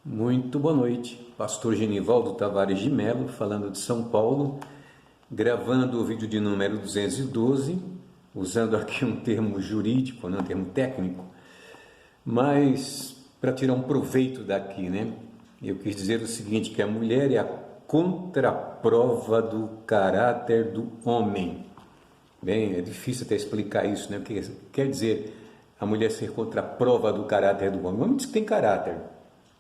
Muito boa noite, Pastor Genivaldo Tavares de Mello, falando de São Paulo, gravando o vídeo de número 212, usando aqui um termo jurídico, um termo técnico, mas para tirar um proveito daqui, né? Eu quis dizer o seguinte, que a mulher é a contraprova do caráter do homem. Bem, é difícil até explicar isso, né? O que quer dizer a mulher ser contraprova do caráter do homem? O homem diz que tem caráter.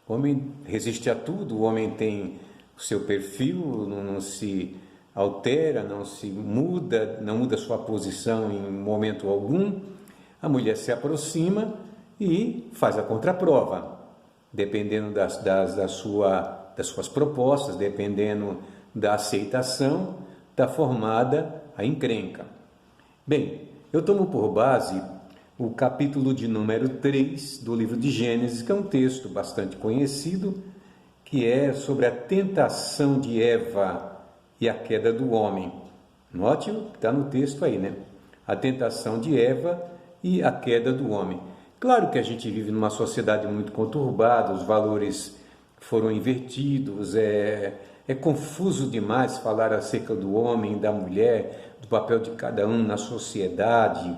O homem resiste a tudo, o homem tem o seu perfil, não se altera, não se muda, não muda sua posição em momento algum. A mulher se aproxima e faz a contraprova, dependendo das suas propostas, dependendo da aceitação, está formada a encrenca. Bem, eu tomo por base o capítulo de número 3 do livro de Gênesis, que é um texto bastante conhecido, que é sobre a tentação de Eva e a queda do homem. Note o que está no texto aí, né? A tentação de Eva e a queda do homem. Claro que a gente vive numa sociedade muito conturbada, os valores foram invertidos, é confuso demais falar acerca do homem, da mulher, do papel de cada um na sociedade,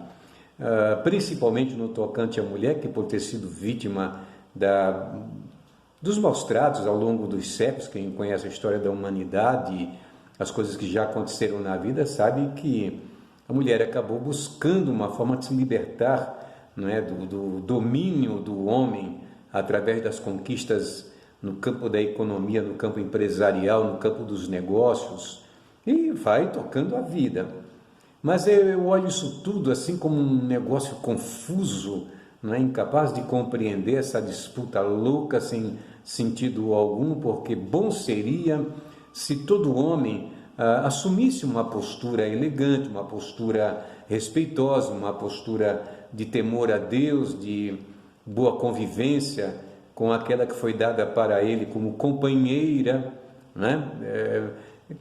principalmente no tocante à mulher, que por ter sido vítima dos maus tratos ao longo dos séculos. Quem conhece a história da humanidade, as coisas que já aconteceram na vida, sabe que a mulher acabou buscando uma forma de se libertar, não é, do domínio do homem através das conquistas no campo da economia, no campo empresarial, no campo dos negócios, e vai tocando a vida. Mas eu olho isso tudo assim como um negócio confuso, não é? Incapaz de compreender essa disputa louca sem sentido algum, porque bom seria se todo homem assumisse uma postura elegante, uma postura respeitosa, uma postura de temor a Deus, de boa convivência com aquela que foi dada para ele como companheira, né?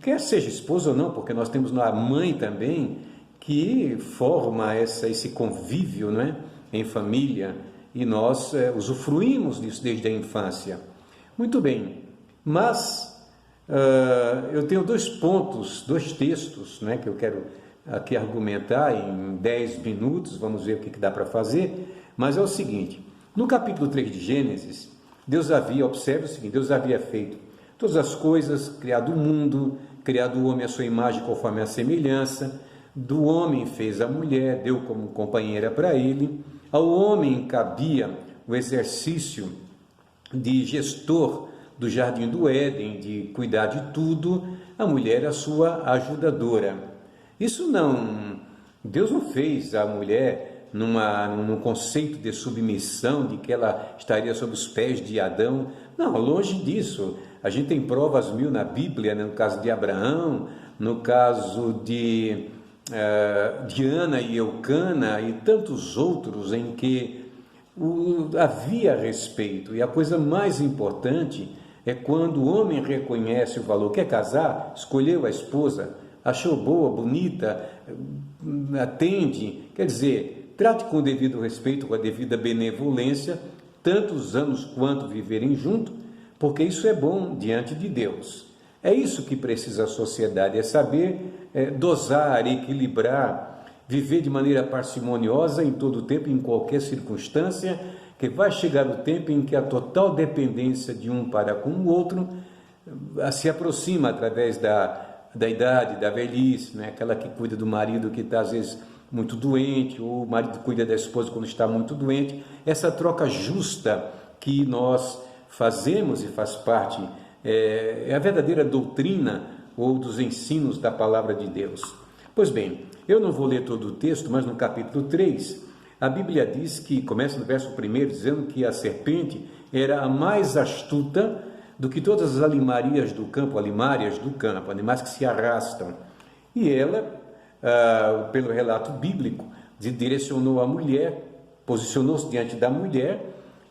Quer seja esposa ou não, porque nós temos a mãe também, que forma esse convívio, não é? Em família, e nós usufruímos disso desde a infância. Muito bem, mas eu tenho dois textos, né, que eu quero aqui argumentar em 10 minutos, vamos ver o que dá para fazer, mas é o seguinte: no capítulo 3 de Gênesis, observe o seguinte, Deus havia feito todas as coisas, criado o mundo, criado o homem à sua imagem conforme a semelhança, do homem fez a mulher, deu como companheira para ele, ao homem cabia o exercício de gestor do jardim do Éden, de cuidar de tudo, a mulher a sua ajudadora. Deus não fez a mulher num conceito de submissão, de que ela estaria sob os pés de Adão. Não, longe disso. A gente tem provas mil na Bíblia, né? No caso de Abraão, no caso de Ana e Eucana e tantos outros em que havia respeito. E a coisa mais importante é quando o homem reconhece o valor, quer casar, escolheu a esposa, achou boa, bonita, atende, quer dizer, trate com o devido respeito, com a devida benevolência, tantos anos quanto viverem junto, porque isso é bom diante de Deus. É isso que precisa a sociedade, é saber dosar, equilibrar, viver de maneira parcimoniosa em todo o tempo, em qualquer circunstância, que vai chegar o tempo em que a total dependência de um para com o outro se aproxima através da idade, da velhice, né? Aquela que cuida do marido que está às vezes muito doente, ou o marido cuida da esposa quando está muito doente. Essa troca justa que nós fazemos e faz parte, é a verdadeira doutrina ou dos ensinos da palavra de Deus. Pois bem, eu não vou ler todo o texto, mas no capítulo 3, a Bíblia diz que, começa no verso 1, dizendo que a serpente era a mais astuta do que todas as alimárias do campo, animais que se arrastam. E ela, pelo relato bíblico, direcionou a mulher, posicionou-se diante da mulher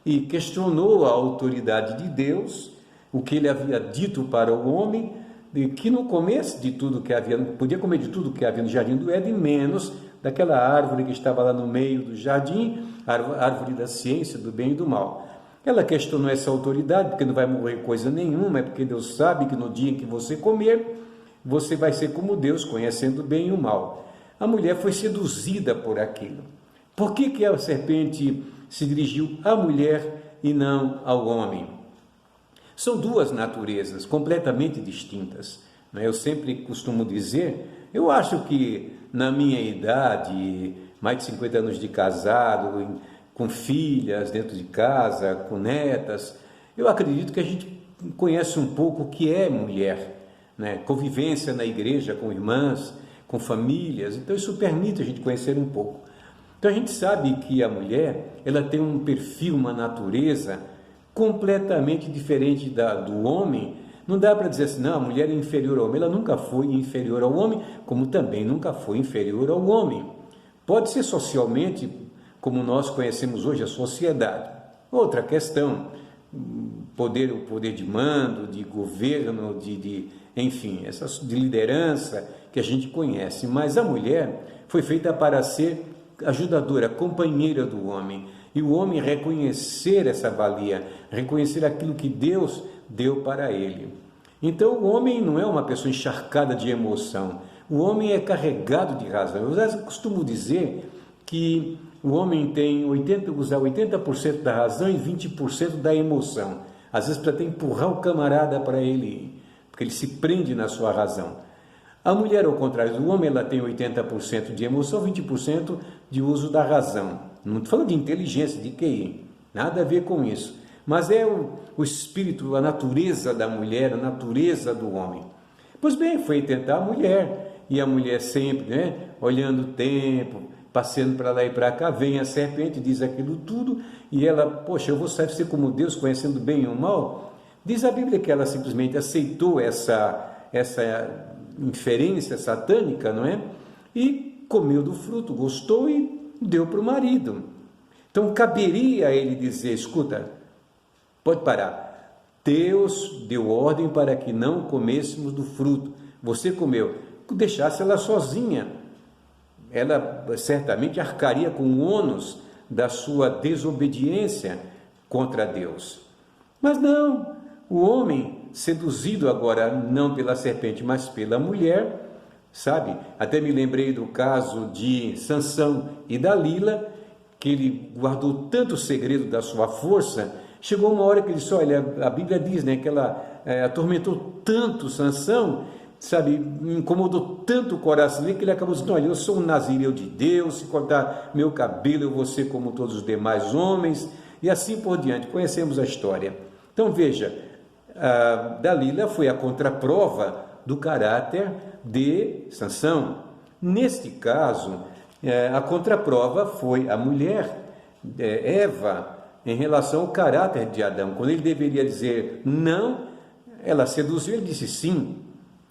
e questionou a autoridade de Deus, o que ele havia dito para o homem, de que não comesse de tudo que havia, não podia comer de tudo que havia no jardim do Éden, menos daquela árvore que estava lá no meio do jardim, a árvore da ciência do bem e do mal. Ela questionou essa autoridade, porque não vai morrer coisa nenhuma, é porque Deus sabe que no dia em que você comer, você vai ser como Deus, conhecendo o bem e o mal. A mulher foi seduzida por aquilo. Por que a serpente se dirigiu à mulher e não ao homem? São duas naturezas completamente distintas. Eu sempre costumo dizer, eu acho que na minha idade, mais de 50 anos de casado, com filhas dentro de casa, com netas, eu acredito que a gente conhece um pouco o que é mulher, né? Convivência na igreja com irmãs, com famílias, então isso permite a gente conhecer um pouco. Então a gente sabe que a mulher, ela tem um perfil, uma natureza completamente diferente do homem. Não dá para dizer assim, não, a mulher é inferior ao homem. Ela nunca foi inferior ao homem, como também nunca foi inferior ao homem. Pode ser socialmente, como nós conhecemos hoje a sociedade. Outra questão, o poder de mando, de governo, enfim, de liderança que a gente conhece. Mas a mulher foi feita para ser ajudadora, companheira do homem. E o homem reconhecer essa valia, reconhecer aquilo que Deus deu para ele. Então o homem não é uma pessoa encharcada de emoção. O homem é carregado de razão. Eu costumo dizer que o homem tem 80% da razão e 20% da emoção. Às vezes para até empurrar o camarada para ele ir, porque ele se prende na sua razão. A mulher, ao contrário do homem, ela tem 80% de emoção, 20% de uso da razão. Não estou falando de inteligência, de QI, nada a ver com isso. Mas é o espírito, a natureza da mulher, a natureza do homem. Pois bem, foi tentar a mulher, e a mulher sempre, né, olhando o tempo, passeando para lá e para cá, vem a serpente, diz aquilo tudo, e ela, poxa, eu vou ser como Deus, conhecendo bem e o mal. Diz a Bíblia que ela simplesmente aceitou essa inferência satânica, não é? E comeu do fruto, gostou e deu para o marido. Então caberia a ele dizer, escuta, pode parar, Deus deu ordem para que não comêssemos do fruto, você comeu, deixasse ela sozinha, ela certamente arcaria com o ônus da sua desobediência contra Deus. Mas não, o homem, seduzido agora não pela serpente, mas pela mulher, sabe? Até me lembrei do caso de Sansão e Dalila, que ele guardou tanto o segredo da sua força, chegou uma hora que ele disse, olha, a Bíblia diz, né, que ela atormentou tanto Sansão, sabe, incomodou tanto o coração dele, que ele acabou dizendo, olha, eu sou um nazireu de Deus, se cortar meu cabelo eu vou ser como todos os demais homens, e assim por diante. Conhecemos a história. Então veja, Dalila foi a contraprova do caráter de Sansão. Neste caso, a contraprova foi a mulher, Eva, em relação ao caráter de Adão. Quando ele deveria dizer não, ela seduziu, ele disse sim.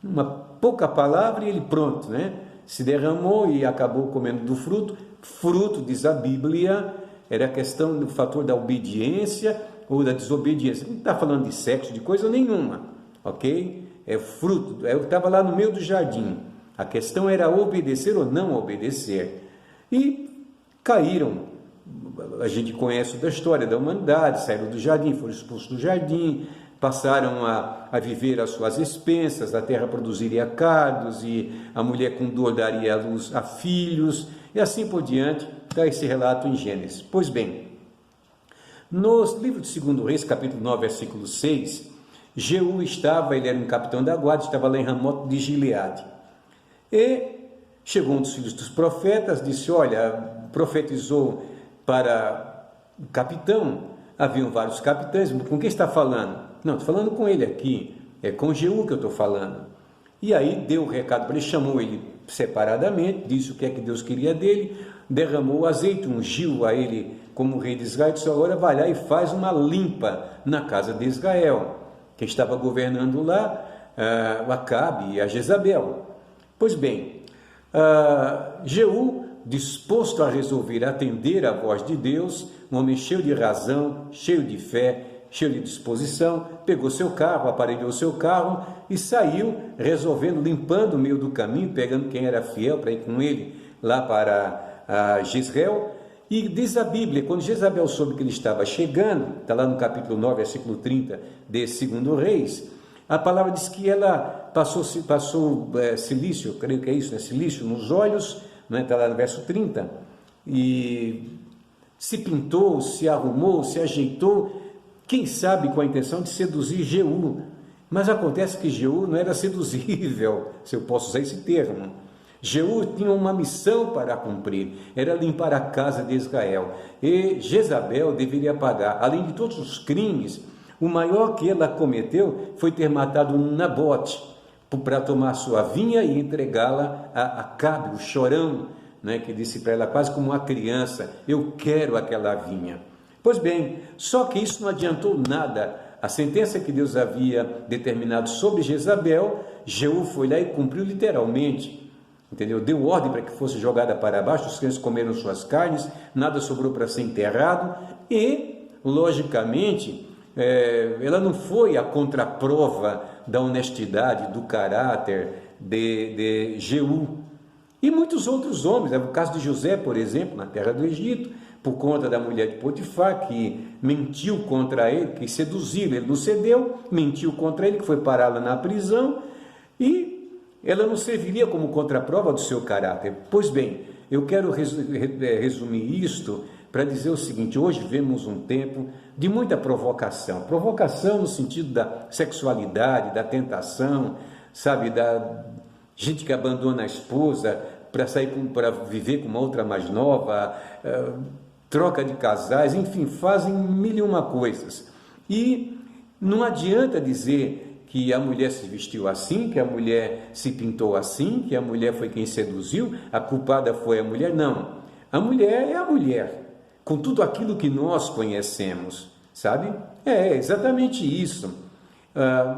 Uma pouca palavra e ele pronto, né? Se derramou e acabou comendo do fruto. Fruto, diz a Bíblia, era a questão do fator da obediência ou da desobediência. Não está falando de sexo, de coisa nenhuma, ok? É fruto, eu estava lá no meio do jardim. A questão era obedecer ou não obedecer. E caíram. A gente conhece da história da humanidade, saíram do jardim, foram expulsos do jardim, passaram a viver às suas expensas, a terra produziria cardos e a mulher com dor daria à luz a filhos, e assim por diante, está esse relato em Gênesis. Pois bem, no livro de 2 Reis, capítulo 9, versículo 6, Jeú ele era um capitão da guarda, estava lá em Ramote de Gileade. E chegou um dos filhos dos profetas, disse, olha, profetizou para o capitão, haviam vários capitães, com quem está falando? Não, estou falando com ele aqui, é com Jeú que eu estou falando. E aí deu o recado para ele, chamou ele separadamente, disse o que é que Deus queria dele, derramou o azeite, ungiu a ele como rei de Israel, disse, agora vai lá e faz uma limpa na casa de Israel. Quem estava governando lá, Acabe e a Jezabel. Pois bem, Jeú, disposto a resolver atender à voz de Deus, um homem cheio de razão, cheio de fé, cheio de disposição, pegou seu carro, aparelhou seu carro e saiu resolvendo, limpando o meio do caminho, pegando quem era fiel para ir com ele lá para Jezreel, E diz a Bíblia, quando Jezabel soube que ele estava chegando, está lá no capítulo 9, versículo 30 de 2 Reis, a palavra diz que ela passou silício, creio que é isso, né? Silício nos olhos, né? Está lá no verso 30, e se pintou, se arrumou, se ajeitou, quem sabe com a intenção de seduzir Jeú. Mas acontece que Jeú não era seduzível, se eu posso usar esse termo. Jeú tinha uma missão para cumprir, era limpar a casa de Israel. E Jezabel deveria pagar, além de todos os crimes, o maior que ela cometeu foi ter matado Nabote para tomar sua vinha e entregá-la a Acabe, o chorão, né, que disse para ela quase como uma criança: eu quero aquela vinha. Pois bem, só que isso não adiantou nada. A sentença que Deus havia determinado sobre Jezabel, Jeú foi lá e cumpriu literalmente, entendeu? Deu ordem para que fosse jogada para baixo, os cães comeram suas carnes, nada sobrou para ser enterrado e, logicamente, ela não foi a contraprova da honestidade, do caráter de Jeú. E muitos outros homens, o caso de José, por exemplo, na terra do Egito, por conta da mulher de Potifar, que mentiu contra ele, que seduziu, ele não cedeu, mentiu contra ele, que foi pará-la na prisão, e ela não serviria como contraprova do seu caráter. Pois bem, eu quero resumir isto para dizer o seguinte: hoje vemos um tempo de muita provocação no sentido da sexualidade, da tentação, sabe, da gente que abandona a esposa para sair para viver com uma outra mais nova, troca de casais, enfim, fazem mil e uma coisas. E não adianta dizer que a mulher se vestiu assim, que a mulher se pintou assim, que a mulher foi quem seduziu, a culpada foi a mulher. Não, a mulher é a mulher, com tudo aquilo que nós conhecemos, sabe? É exatamente isso.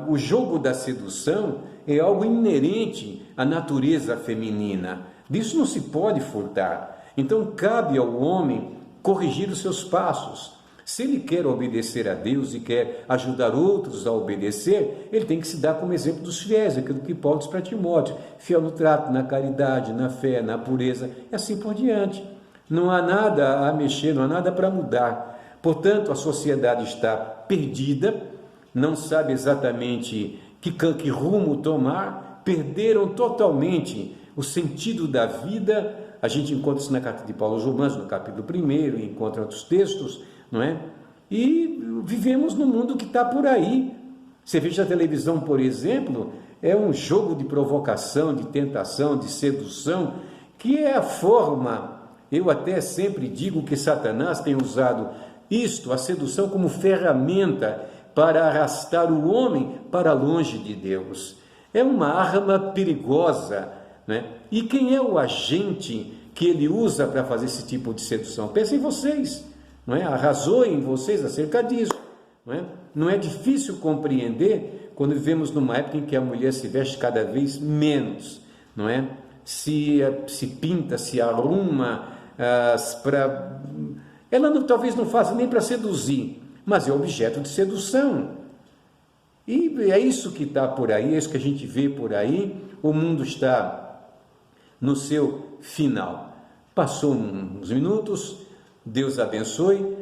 O jogo da sedução é algo inerente à natureza feminina, disso não se pode furtar. Então cabe ao homem corrigir os seus passos. Se ele quer obedecer a Deus e quer ajudar outros a obedecer, ele tem que se dar como exemplo dos fiéis, aquilo que Paulo diz para Timóteo: fiel no trato, na caridade, na fé, na pureza, e assim por diante. Não há nada a mexer, não há nada para mudar. Portanto, a sociedade está perdida, não sabe exatamente que rumo tomar, perderam totalmente o sentido da vida. A gente encontra isso na carta de Paulo aos Romanos, no capítulo 1, encontra outros textos, não é? E vivemos num mundo que está por aí. Você veja a televisão, por exemplo, é um jogo de provocação, de tentação, de sedução, que é a forma, eu até sempre digo que Satanás tem usado isto, a sedução, como ferramenta para arrastar o homem para longe de Deus. É uma arma perigosa, né? E quem é o agente que ele usa para fazer esse tipo de sedução? Pensem em vocês, não é? Arrazoem em vocês acerca disso, não é? Não é difícil compreender quando vivemos numa época em que a mulher se veste cada vez menos, não é? Se pinta, se arruma, ela talvez não faça nem para seduzir, mas é objeto de sedução. E é isso que está por aí, é isso que a gente vê por aí. O mundo está no seu final. Passou uns minutos, Deus abençoe.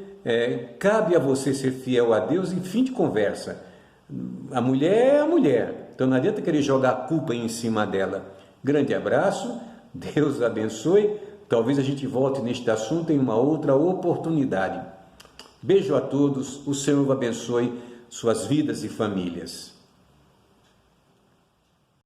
Cabe a você ser fiel a Deus e fim de conversa. A mulher é a mulher, então não adianta querer jogar a culpa em cima dela. Grande abraço, Deus abençoe. Talvez a gente volte neste assunto em uma outra oportunidade. Beijo a todos, o Senhor abençoe suas vidas e famílias.